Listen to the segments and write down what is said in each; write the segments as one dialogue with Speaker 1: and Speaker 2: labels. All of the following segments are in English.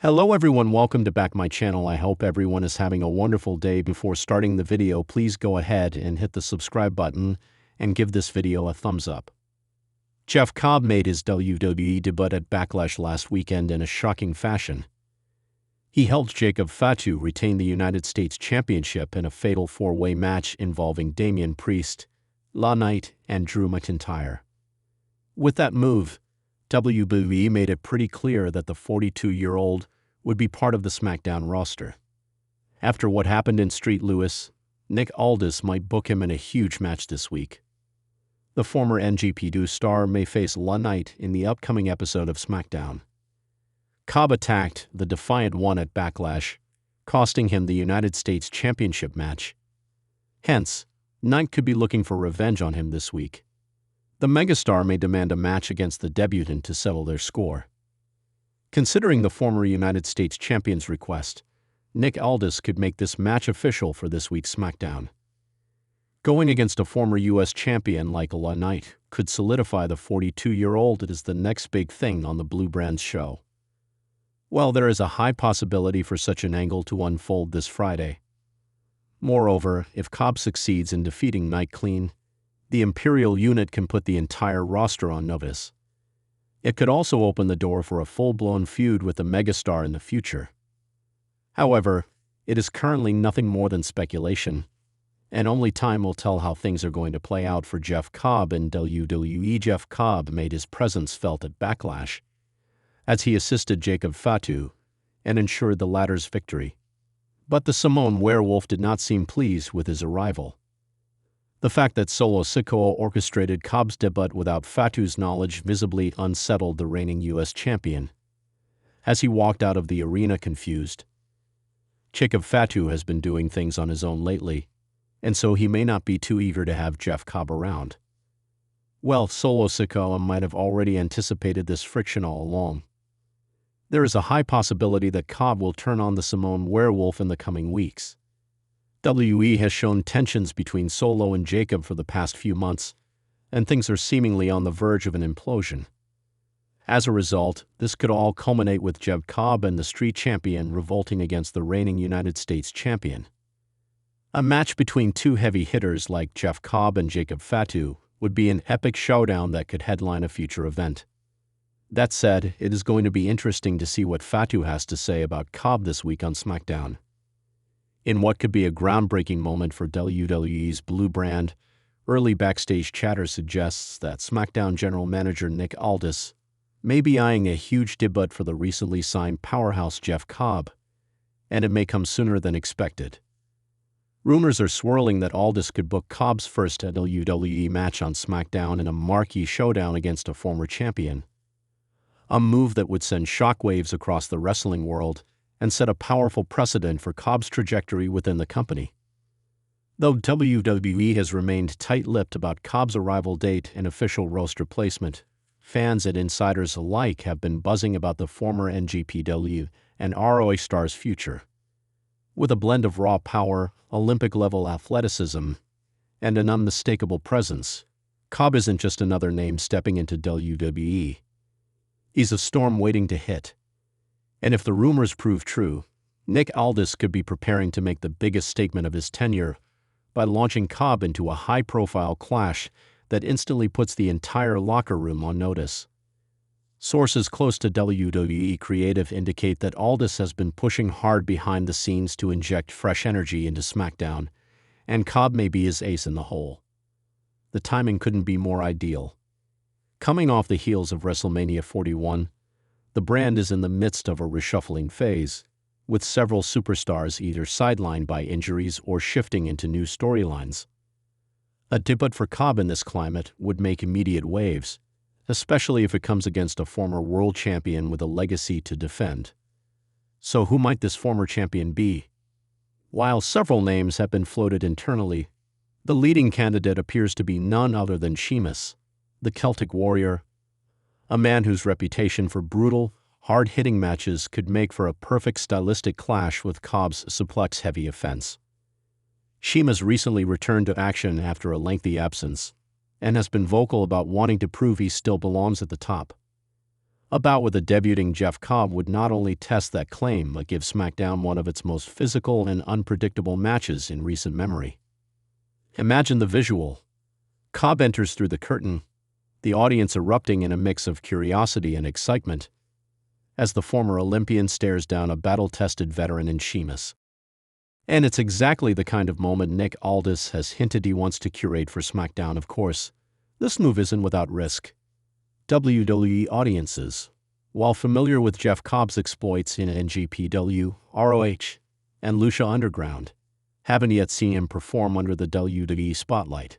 Speaker 1: Hello everyone, welcome to back my channel. I hope everyone is having a wonderful day. Before starting the video, please go ahead and hit the subscribe button and give this video a thumbs up. Jeff Cobb made his WWE debut at Backlash last weekend in a shocking fashion. He helped Jacob Fatu retain the United States Championship in a fatal four-way match involving Damian Priest, LA Knight, and Drew McIntyre. With that move, WWE made it pretty clear that the 42-year-old would be part of the SmackDown roster. After what happened in St. Louis, Nick Aldis might book him in a huge match this week. The former NGPW star may face LA Knight in the upcoming episode of SmackDown. Cobb attacked the Defiant One at Backlash, costing him the United States Championship match. Hence, Knight could be looking for revenge on him this week. The megastar may demand a match against the debutant to settle their score. Considering the former United States Champion's request, Nick Aldis could make this match official for this week's SmackDown. Going against a former U.S. champion like LA Knight could solidify the 42-year-old as the next big thing on the Blue Brand's show. Well, there is a high possibility for such an angle to unfold this Friday. Moreover, if Cobb succeeds in defeating Knight clean, the Imperial unit can put the entire roster on notice. It could also open the door for a full-blown feud with the megastar in the future. However, it is currently nothing more than speculation, and only time will tell how things are going to play out for Jeff Cobb in WWE. Jeff Cobb made his presence felt at Backlash, as he assisted Jacob Fatu and ensured the latter's victory. But the Samoan werewolf did not seem pleased with his arrival. The fact that Solo Sikoa orchestrated Cobb's debut without Fatu's knowledge visibly unsettled the reigning U.S. champion, as he walked out of the arena confused. Jacob Fatu has been doing things on his own lately, and so he may not be too eager to have Jeff Cobb around. Well, Solo Sikoa might have already anticipated this friction all along. There is a high possibility that Cobb will turn on the Samoan werewolf in the coming weeks. WWE has shown tensions between Solo and Jacob for the past few months, and things are seemingly on the verge of an implosion. As a result, this could all culminate with Jeff Cobb and the Street Champion revolting against the reigning United States Champion. A match between two heavy hitters like Jeff Cobb and Jacob Fatu would be an epic showdown that could headline a future event. That said, it is going to be interesting to see what Fatu has to say about Cobb this week on SmackDown. In what could be a groundbreaking moment for WWE's Blue Brand, early backstage chatter suggests that SmackDown General Manager Nick Aldis may be eyeing a huge debut for the recently signed powerhouse Jeff Cobb, and it may come sooner than expected. Rumors are swirling that Aldis could book Cobb's first WWE match on SmackDown in a marquee showdown against a former champion, a move that would send shockwaves across the wrestling world and set a powerful precedent for Cobb's trajectory within the company. Though WWE has remained tight-lipped about Cobb's arrival date and official roster placement, fans and insiders alike have been buzzing about the former NGPW and ROH star's future. With a blend of raw power, Olympic-level athleticism, and an unmistakable presence, Cobb isn't just another name stepping into WWE. He's a storm waiting to hit. And if the rumors prove true, Nick Aldis could be preparing to make the biggest statement of his tenure by launching Cobb into a high-profile clash that instantly puts the entire locker room on notice. Sources close to WWE Creative indicate that Aldis has been pushing hard behind the scenes to inject fresh energy into SmackDown, and Cobb may be his ace in the hole. The timing couldn't be more ideal. Coming off the heels of WrestleMania 41, the brand is in the midst of a reshuffling phase, with several superstars either sidelined by injuries or shifting into new storylines. A debut for Cobb in this climate would make immediate waves, especially if it comes against a former world champion with a legacy to defend. So who might this former champion be? While several names have been floated internally, the leading candidate appears to be none other than Sheamus, the Celtic Warrior, a man whose reputation for brutal, hard-hitting matches could make for a perfect stylistic clash with Cobb's suplex-heavy offense. Sheamus recently returned to action after a lengthy absence, and has been vocal about wanting to prove he still belongs at the top. A bout with a debuting Jeff Cobb would not only test that claim, but give SmackDown one of its most physical and unpredictable matches in recent memory. Imagine the visual. Cobb enters through the curtain, the audience erupting in a mix of curiosity and excitement, as the former Olympian stares down a battle-tested veteran in Sheamus. And it's exactly the kind of moment Nick Aldis has hinted he wants to curate for SmackDown, of course. This move isn't without risk. WWE audiences, while familiar with Jeff Cobb's exploits in NJPW, ROH, and Lucha Underground, haven't yet seen him perform under the WWE spotlight.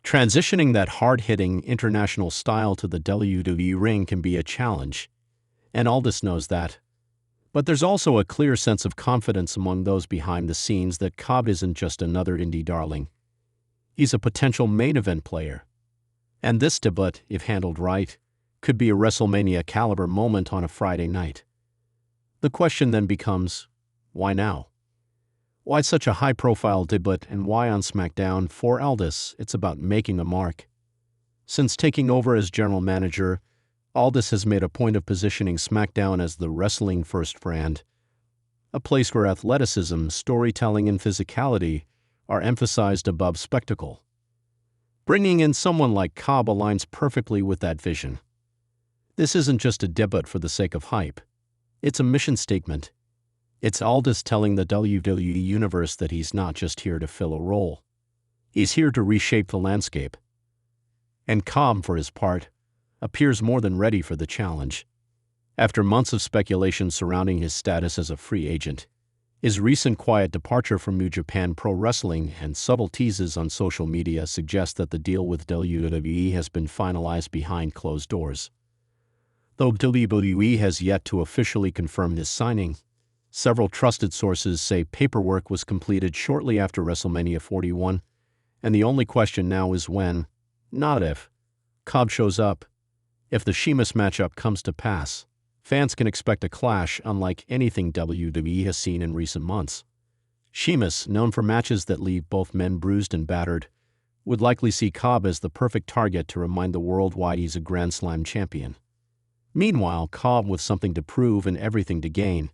Speaker 1: Transitioning that hard-hitting international style to the WWE ring can be a challenge, and Aldis knows that. But there's also a clear sense of confidence among those behind the scenes that Cobb isn't just another indie darling. He's a potential main event player. And this debut, if handled right, could be a WrestleMania-caliber moment on a Friday night. The question then becomes, why now? Why such a high-profile debut, and why on SmackDown? For Aldis, it's about making a mark. Since taking over as general manager, Aldis has made a point of positioning SmackDown as the wrestling-first brand, a place where athleticism, storytelling, and physicality are emphasized above spectacle. Bringing in someone like Cobb aligns perfectly with that vision. This isn't just a debut for the sake of hype. It's a mission statement. It's Aldis telling the WWE universe that he's not just here to fill a role. He's here to reshape the landscape. And Cobb, for his part, appears more than ready for the challenge. After months of speculation surrounding his status as a free agent, his recent quiet departure from New Japan Pro Wrestling and subtle teases on social media suggest that the deal with WWE has been finalized behind closed doors. Though WWE has yet to officially confirm his signing, several trusted sources say paperwork was completed shortly after WrestleMania 41, and the only question now is when, not if, Cobb shows up. If the Sheamus matchup comes to pass, fans can expect a clash unlike anything WWE has seen in recent months. Sheamus, known for matches that leave both men bruised and battered, would likely see Cobb as the perfect target to remind the world why he's a Grand Slam champion. Meanwhile, Cobb, with something to prove and everything to gain,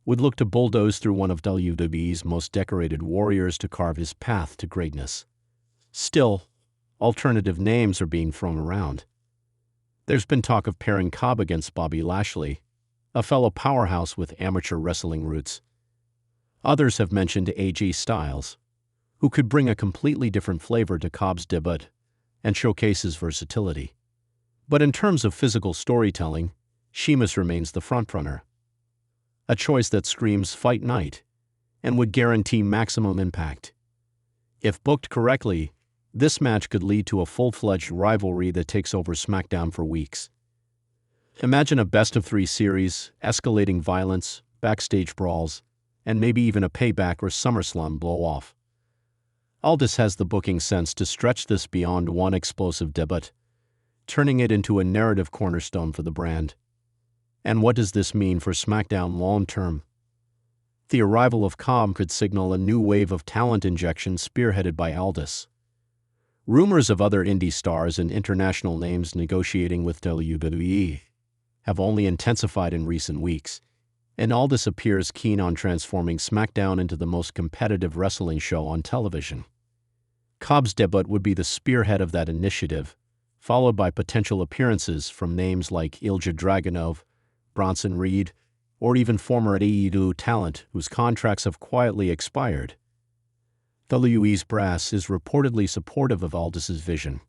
Speaker 1: would look to bulldoze through one of WWE's most decorated warriors to carve his path to greatness. Still, alternative names are being thrown around. There's been talk of pairing Cobb against Bobby Lashley, a fellow powerhouse with amateur wrestling roots. Others have mentioned AJ Styles, who could bring a completely different flavor to Cobb's debut and showcase his versatility. But in terms of physical storytelling, Sheamus remains the frontrunner. A choice that screams Fight Night and would guarantee maximum impact. If booked correctly, this match could lead to a full-fledged rivalry that takes over SmackDown for weeks. Imagine a best-of-3 series, escalating violence, backstage brawls, and maybe even a Payback or SummerSlam blow-off. Aldis has the booking sense to stretch this beyond one explosive debut, turning it into a narrative cornerstone for the brand. And what does this mean for SmackDown long-term? The arrival of Cobb could signal a new wave of talent injection spearheaded by Aldis. Rumors of other indie stars and international names negotiating with WWE have only intensified in recent weeks, and Aldis appears keen on transforming SmackDown into the most competitive wrestling show on television. Cobb's debut would be the spearhead of that initiative, followed by potential appearances from names like Ilja Dragunov, Bronson Reed, or even former AEW talent whose contracts have quietly expired. WWE's brass is reportedly supportive of Aldis's vision.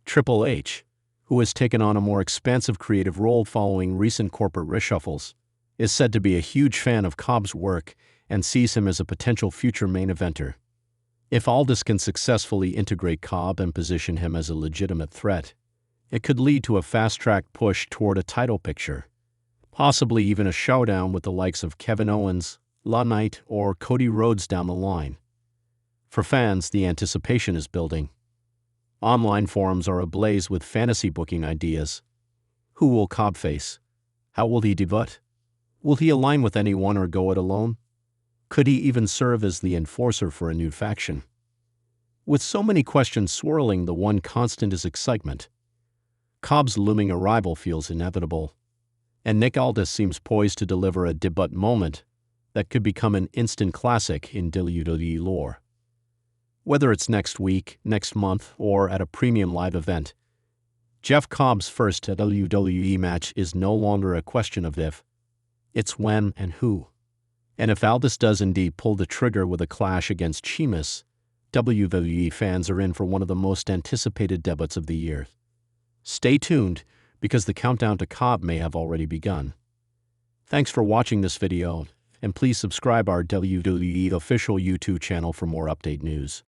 Speaker 1: Triple H, who has taken on a more expansive creative role following recent corporate reshuffles, is said to be a huge fan of Cobb's work and sees him as a potential future main eventer. If Aldis can successfully integrate Cobb and position him as a legitimate threat, it could lead to a fast-track push toward a title picture, possibly even a showdown with the likes of Kevin Owens, LA Knight, or Cody Rhodes down the line. For fans, the anticipation is building. Online forums are ablaze with fantasy booking ideas. Who will Cobb face? How will he debut? Will he align with anyone or go it alone? Could he even serve as the enforcer for a new faction? With so many questions swirling, the one constant is excitement. Cobb's looming arrival feels inevitable, and Nick Aldis seems poised to deliver a debut moment that could become an instant classic in WWE lore. Whether it's next week, next month, or at a premium live event, Jeff Cobb's first WWE match is no longer a question of if, it's when and who. And if Aldis does indeed pull the trigger with a clash against Sheamus, WWE fans are in for one of the most anticipated debuts of the year. Stay tuned, because the countdown to Cobb may have already begun. Thanks for watching this video, and please subscribe our WWE official YouTube channel for more update news.